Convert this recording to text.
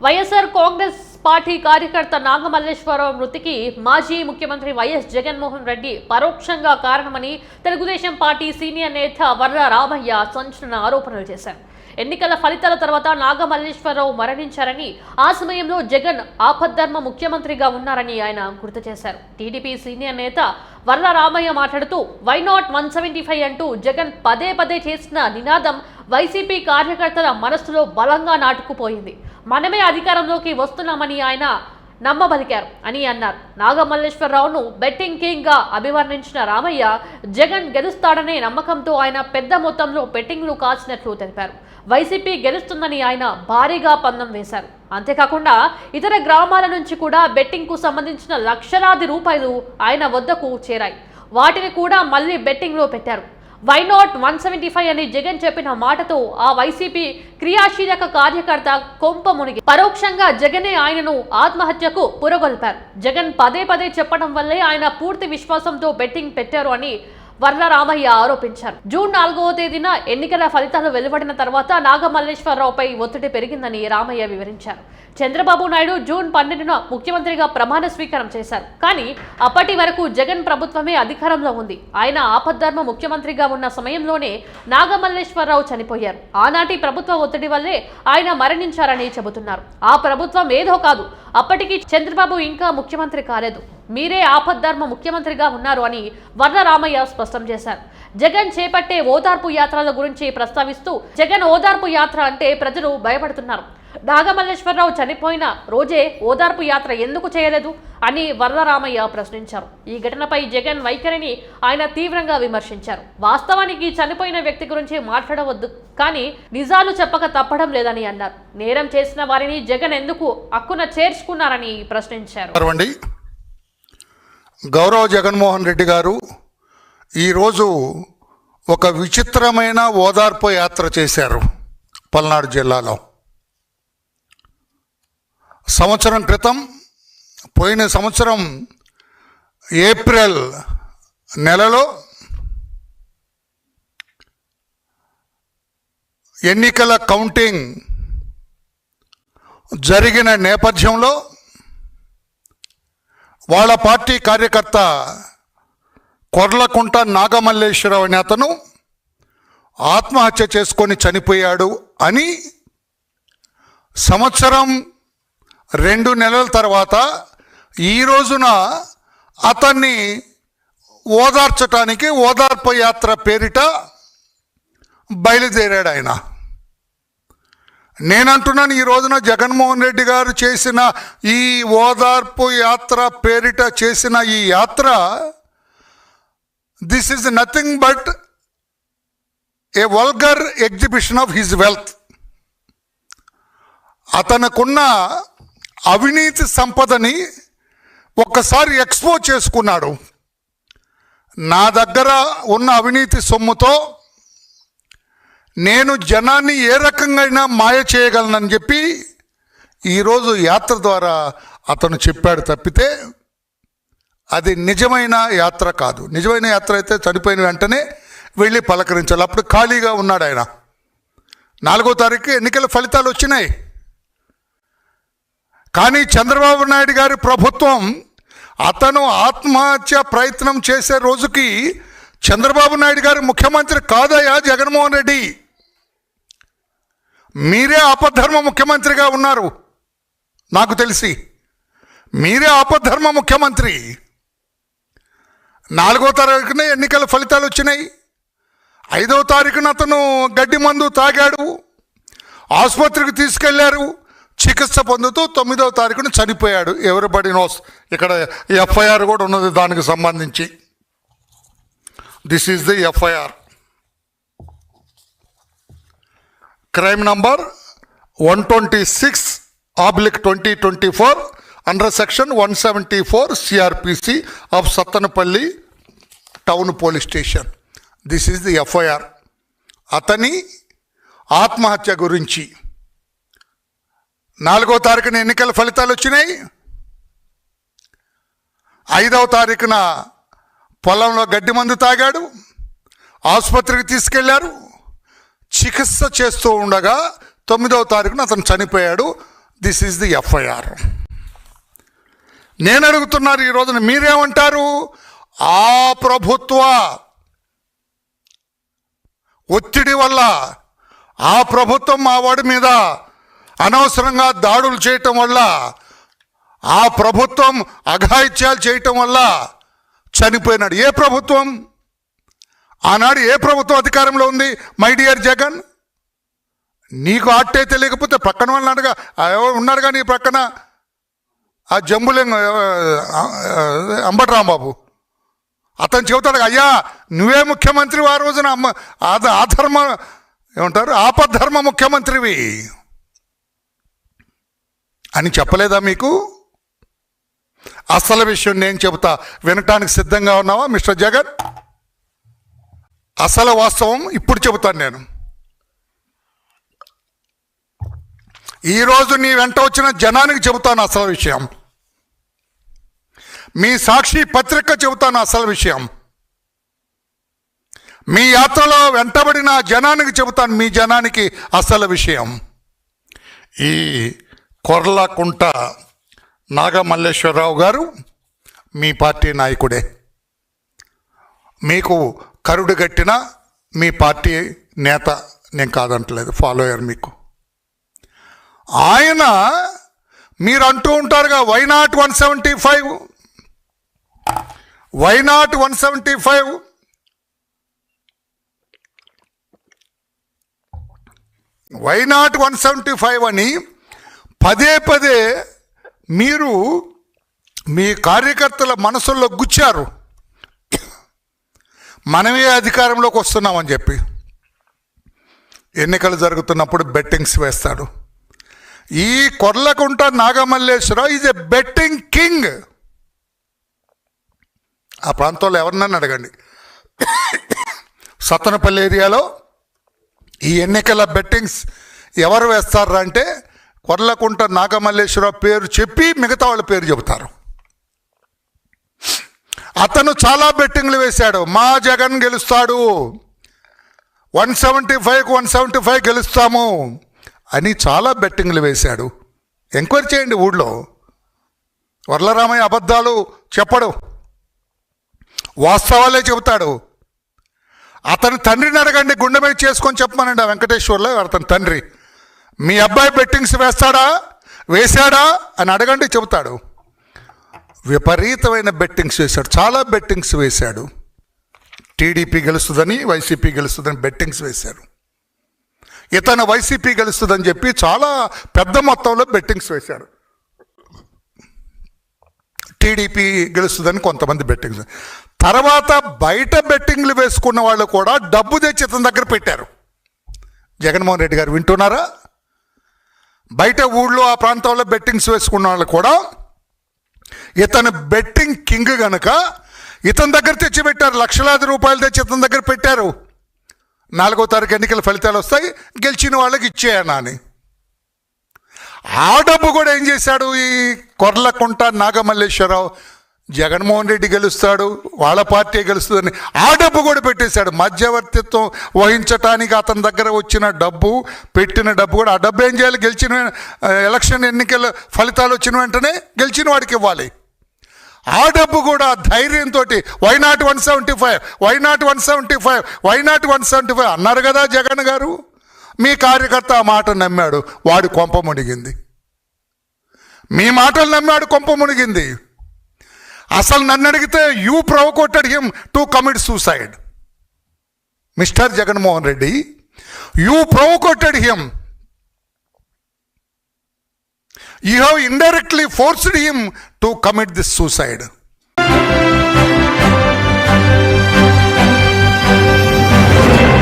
YSR Congress party కార్యకర్త నాగమల్లేశ్వరరావు మృతికి మాజీ ముఖ్యమంత్రి వైఎస్ జగన్మోహన్ రెడ్డి పరోక్షంగా కారణమని తెలుగుదేశం పార్టీ సీనియర్ నేత వర్ర రామయ్య సంచలన ఆరోపణలు చేశారు. ఎన్నికల ఫలితాల తర్వాత నాగమల్లేశ్వరరావు మరణించారని, ఆ సమయంలో జగన్ ఆపద్ధర్మ ముఖ్యమంత్రిగా ఉన్నారని ఆయన గుర్తు చేశారు. టీడీపీ సీనియర్ నేత వర్ర రామయ్య మాట్లాడుతూ వై నాట్ 175 అంటూ జగన్ పదే పదే చేసిన నినాదం వైసీపీ కార్యకర్తల మనస్సులో బలంగా నాటుకుపోయింది. మనమే అధికారంలోకి వస్తున్నామని ఆయన నమ్మబలికారు అని అన్నారు. నాగమల్లేశ్వరరావును బెట్టింగ్ కింగ్ గా అభివర్ణించిన రామయ్య జగన్ గెలుస్తాడనే నమ్మకంతో ఆయన పెద్ద మొత్తంలో బెట్టింగ్లు కాల్చినట్లు తెలిపారు. వైసీపీ గెలుస్తుందని ఆయన భారీగా పందెం వేశారు. అంతేకాకుండా ఇతర గ్రామాల నుంచి కూడా బెట్టింగ్ కు సంబంధించిన లక్షలాది రూపాయలు ఆయన వద్దకు చేరాయి. వాటిని కూడా మళ్లీ బెట్టింగ్ లో పెట్టారు. వై నాట్ 175 అని జగన్ చెప్పిన మాటతో ఆ వైసీపీ క్రియాశీలక కార్యకర్త కొంప మునిగి పరోక్షంగా జగనే ఆయనను ఆత్మహత్యకు పురగొల్పారు. జగన్ పదే పదే చెప్పడం వల్లే ఆయన పూర్తి విశ్వాసంతో బెట్టింగ్ పెట్టారు అని వర్ర రామయ్య ఆరోపించారు. జూన్ 4వ తేదీన ఎన్నికల ఫలితాలు వెలువడిన తర్వాత నాగమల్లేశ్వరరావుపై ఒత్తిడి పెరిగిందని రామయ్య వివరించారు. చంద్రబాబు నాయుడు జూన్ 12న ముఖ్యమంత్రిగా ప్రమాణ స్వీకారం చేశారు. కానీ అప్పటి వరకు జగన్ ప్రభుత్వమే అధికారంలో ఉంది. ఆయన ఆపద్ధర్మ ముఖ్యమంత్రిగా ఉన్న సమయంలోనే నాగమల్లేశ్వరరావు చనిపోయారు. ఆనాటి ప్రభుత్వ ఒత్తిడి వల్లే ఆయన మరణించారని చెబుతున్నారు. ఆ ప్రభుత్వం ఏదో కాదు, అప్పటికి చంద్రబాబు ఇంకా ముఖ్యమంత్రి కాలేదు, మీరే ఆపద్ధర్మ ముఖ్యమంత్రిగా ఉన్నారు అని వర్ర రామయ్య స్పష్టం చేశారు. జగన్ చేపట్టే ఓదార్పు యాత్రల గురించి ప్రస్తావిస్తూ జగన్ ఓదార్పు యాత్ర అంటే ప్రజలు భయపడుతున్నారు. నాగమల్లేశ్వరరావు చనిపోయిన రోజే ఓదార్పు యాత్ర ఎందుకు చేయలేదు అని వర్ర రామయ్య ప్రశ్నించారు. ఈ ఘటనపై జగన్ వైఖరిని ఆయన తీవ్రంగా విమర్శించారు. వాస్తవానికి చనిపోయిన వ్యక్తి గురించి మాట్లాడవద్దు, కానీ నిజాలు చెప్పక తప్పడం లేదని అన్నారు. నేరం చేసిన వారిని జగన్ ఎందుకు హక్కున చేర్చుకున్నారని ప్రశ్నించారు. గౌరవ జగన్మోహన్ రెడ్డి గారు ఈరోజు ఒక విచిత్రమైన ఓదార్పు యాత్ర చేశారు పల్నాడు జిల్లాలో. సంవత్సరం క్రితం, పోయిన సంవత్సరం ఏప్రిల్ నెలలో ఎన్నికల కౌంటింగ్ జరిగిన నేపథ్యంలో వాళ్ళ పార్టీ కార్యకర్త కొర్లకుంట నాగమల్లేశ్వరరావు అనే అతను ఆత్మహత్య చేసుకొని చనిపోయాడు అని సంవత్సరం 2 నెలల తర్వాత ఈ రోజున అతన్ని ఓదార్చటానికి ఓదార్పు యాత్ర పేరిట బయలుదేరాడు ఆయన. నేనంటున్నాను, ఈ రోజున జగన్మోహన్ రెడ్డి గారు చేసిన ఈ ఓదార్పు యాత్ర పేరిట చేసిన ఈ యాత్ర this is nothing but a vulgar exhibition of his wealth. అతనుకున్న అవినీతి సంపదని ఒక్కసారి ఎక్స్పోజ్ చేసుకున్నాడు. నా దగ్గర ఉన్న అవినీతి సొమ్ముతో నేను జనాన్ని ఏ రకంగా మాయ చేయగలనని చెప్పి ఈరోజు యాత్ర ద్వారా అతను చెప్పాడు తప్పితే అది నిజమైన యాత్ర కాదు. నిజమైన యాత్ర అయితే చనిపోయిన వెంటనే వెళ్ళి పలకరించాలి. అప్పుడు ఖాళీగా ఉన్నాడు ఆయన. 4వ తారీఖు ఎన్నికల ఫలితాలు వచ్చినాయి. కానీ చంద్రబాబు నాయుడు గారి ప్రభుత్వం అతను ఆత్మహత్య ప్రయత్నం చేసే రోజుకి చంద్రబాబు నాయుడు గారు ముఖ్యమంత్రి కాదయ్యా జగన్మోహన్ రెడ్డి, మీరే ఆపద్ధర్మ ముఖ్యమంత్రిగా ఉన్నారు. నాకు తెలిసి మీరే ఆపద్ధర్మ ముఖ్యమంత్రి. 4వ తారీఖున ఎన్నికల ఫలితాలు వచ్చినాయి. 5వ తారీఖున అతను గడ్డి మందు తాగాడు, ఆసుపత్రికి తీసుకెళ్లారు, చికిత్స పొందుతూ 9వ తారీఖున చనిపోయాడు. Everybody nose. ఇక్కడ ఎఫ్ఐఆర్ కూడా ఉన్నది దానికి సంబంధించి. This is the FIR, crime number 126/2024 under section 174 CrPC of Sattenapalli town police station. This is the FIR. అతని ఆత్మహత్య గురించి 4వ తారీఖున ఎన్నికల ఫలితాలు వచ్చినాయి. 5వ తారీఖున పొలంలో గడ్డి మందు తాగాడు, ఆసుపత్రికి తీసుకెళ్లారు, చికిత్స చేస్తూ ఉండగా 9వ తారీఖున అతను చనిపోయాడు. This is the FIR. నేను అడుగుతున్నారు ఈ రోజున మీరేమంటారు? ఆ ప్రభుత్వ ఒత్తిడి వల్ల ఆ ప్రభుత్వం మా వాడి మీద అనవసరంగా దాడులు చేయటం వల్ల, ఆ ప్రభుత్వం అఘాయిత్యాలు చేయటం వల్ల చనిపోయినాడు. ఏ ప్రభుత్వం? ఆనాడు ఏ ప్రభుత్వం అధికారంలో ఉంది? మై డియర్ జగన్, నీకు ఆట్టే తెలియకపోతే పక్కన వాళ్ళు అడగా, ఎవరు ఉన్నారు కానీ పక్కన ఆ జంబులింగ అంబటి రాంబాబు, అతను చెబుతాడు, అయ్యా నువ్వే ముఖ్యమంత్రి ఆ రోజున ఆధర్మ ఏమంటారు ఆపద్ధర్మ ముఖ్యమంత్రివి అని చెప్పలేదా మీకు? అసలు విషయం నేను చెబుతా, వినటానికి సిద్ధంగా ఉన్నావా మిస్టర్ జగన్? అసలు వాస్తవం ఇప్పుడు చెబుతాను నేను. ఈరోజు నీ వెంట వచ్చిన జనానికి చెబుతాను అసలు విషయం. మీ సాక్షి పత్రిక చెబుతాను అసలు విషయం. మీ యాత్రలో వెంటబడిన జనానికి చెబుతాను, మీ జనానికి అసలు విషయం. ఈ కొర్లకుంట నాగమల్లేశ్వరరావు గారు మీ పార్టీ నాయకుడే. మీకు కరుడు గట్టిన మీ పార్టీ నేత నేను కాదంటలేదు, ఫాలోయర్ మీకు. ఆయన మీరు అంటూ ఉంటారుగా, why not 175, why not 175, why not 175 అని పదే పదే మీరు మీ కార్యకర్తల మనసుల్లో గుచ్చారు. మనమే అధికారంలోకి వస్తున్నామని చెప్పి. ఎన్నికలు జరుగుతున్నప్పుడు బెట్టింగ్స్ వేస్తాడు. ఈ Korlakunta Nagamalleswara Rao is a betting king. ఆ ప్రాంతంలో ఎవరినన్నా అడగండి, సత్తనపల్లి ఏరియాలో ఈ ఎన్నికల బెట్టింగ్స్ ఎవరు వేస్తారా అంటే కొర్లకుంట నాగమల్లేశ్వరరావు పేరు చెప్పి మిగతా వాళ్ళ పేరు చెబుతారు. అతను చాలా బెట్టింగ్లు వేశాడు. మా జగన్ గెలుస్తాడు, 175కు 175 గెలుస్తాము అని చాలా బెట్టింగ్లు వేశాడు. ఎంక్వైరీ చేయండి ఊళ్ళో. వరలరామయ్య అబద్ధాలు చెప్పడు, వాస్తవాలే చెబుతాడు. అతని తండ్రిని అడగండి, గుండె మీద చేసుకొని చెప్పమనండి. ఆ వెంకటేశ్వర్లో అతని తండ్రి, మీ అబ్బాయి బెట్టింగ్స్ వేశాడా అని అడగండి, చెబుతాడు. విపరీతమైన బెట్టింగ్స్ వేశాడు, చాలా బెట్టింగ్స్ వేశాడు. టీడీపీ గెలుస్తుందని, వైసీపీ గెలుస్తుందని బెట్టింగ్స్ వేశారు. ఇతను వైసీపీ గెలుస్తుందని చెప్పి చాలా పెద్ద మొత్తంలో బెట్టింగ్స్ వేశాడు. టీడీపీ గెలుస్తుందని కొంతమంది బెట్టింగ్స్. తర్వాత బయట బెట్టింగ్లు వేసుకున్న వాళ్ళు కూడా డబ్బు తెచ్చి ఇతని దగ్గర పెట్టారు. జగన్మోహన్ రెడ్డి గారు వింటున్నారా? బయట ఊళ్ళో ఆ ప్రాంతంలో బెట్టింగ్స్ వేసుకున్న వాళ్ళు కూడా ఇతను బెట్టింగ్ కింగ్ గనక ఇతని దగ్గర తెచ్చి పెట్టారు. లక్షలాది రూపాయలు తెచ్చి ఇతని దగ్గర పెట్టారు. 4వ తారీఖు ఎన్నికల ఫలితాలు వస్తాయి, గెలిచిన వాళ్ళకి ఇచ్చేయనా అని. ఆ డబ్బు కూడా ఏం చేశాడు ఈ కొర్లకుంట నాగమల్లేశ్వరరావు? జగన్మోహన్ రెడ్డి గెలుస్తాడు, వాళ్ళ పార్టీ గెలుస్తుందని ఆ డబ్బు కూడా పెట్టేశాడు. మధ్యవర్తిత్వం వహించటానికి అతని దగ్గర వచ్చిన డబ్బు, పెట్టిన డబ్బు కూడా, ఆ డబ్బు ఏం చేయాలి? గెలిచిన ఎలక్షన్ ఎన్నికల ఫలితాలు వచ్చిన వెంటనే గెలిచిన వాడికి ఇవ్వాలి. ఆ డబ్బు కూడా ధైర్యంతో why not 175, why not 175, why not 175 అన్నారు కదా జగన్ గారు. మీ కార్యకర్త ఆ మాట నమ్మాడు, వాడి కొంప మునిగింది. మీ మాటలు నమ్మాడు, కొంప మునిగింది. అసలు నన్ను అడిగితే you provocated him to commit suicide. Mister Jaganmohan Reddy, you provocated him. You have indirectly forced him to commit this suicide.